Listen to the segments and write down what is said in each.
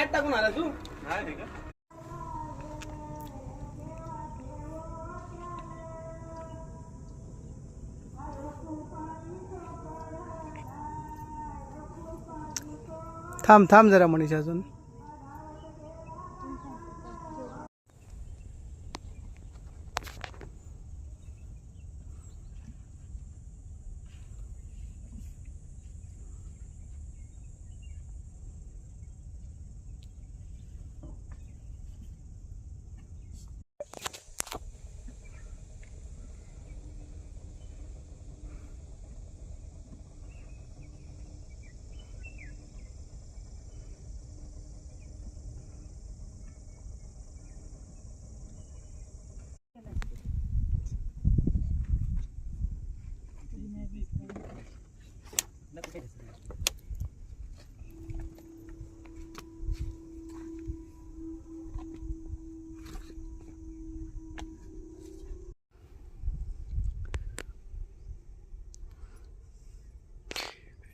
टाकून आला तू. थांब थांब जरा मनीष अजून.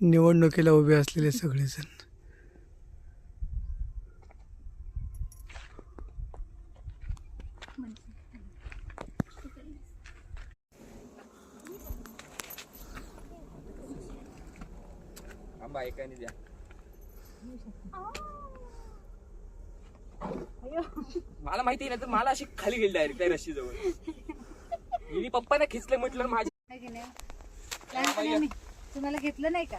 निवडणुकीला उभे असलेले सगळेजण. द्या. मला माहिती नाही तर मला अशी खाली गेली डायरेक्ट त्या रशी जवळ. मी पप्पाने खिचलं म्हटलं माझ्या. तुम्हाला घेतलं नाही का?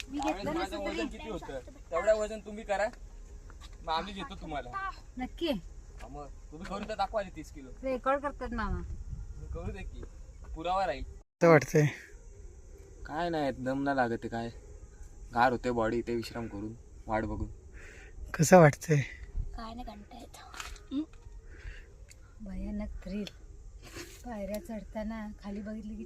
मी घेतलं माझं वजन किती होतं तेवढं वजन तुम्ही करा मग आम्ही घेतो तुम्हाला. नक्की मग तुम्ही करून तर दाखवा 30 किलो. रेकॉर्ड करतात मामा. करू दे की पुरावा राहील. असं वाटतंय काय नाही दम ना लागत काय गार होते बॉडी ते विश्राम करून वाट बघून. कसं वाटतंय? काय नाही कंटाळा येतो. भयानक थ्रिल. पायऱ्या चढताना खाली बघितलं की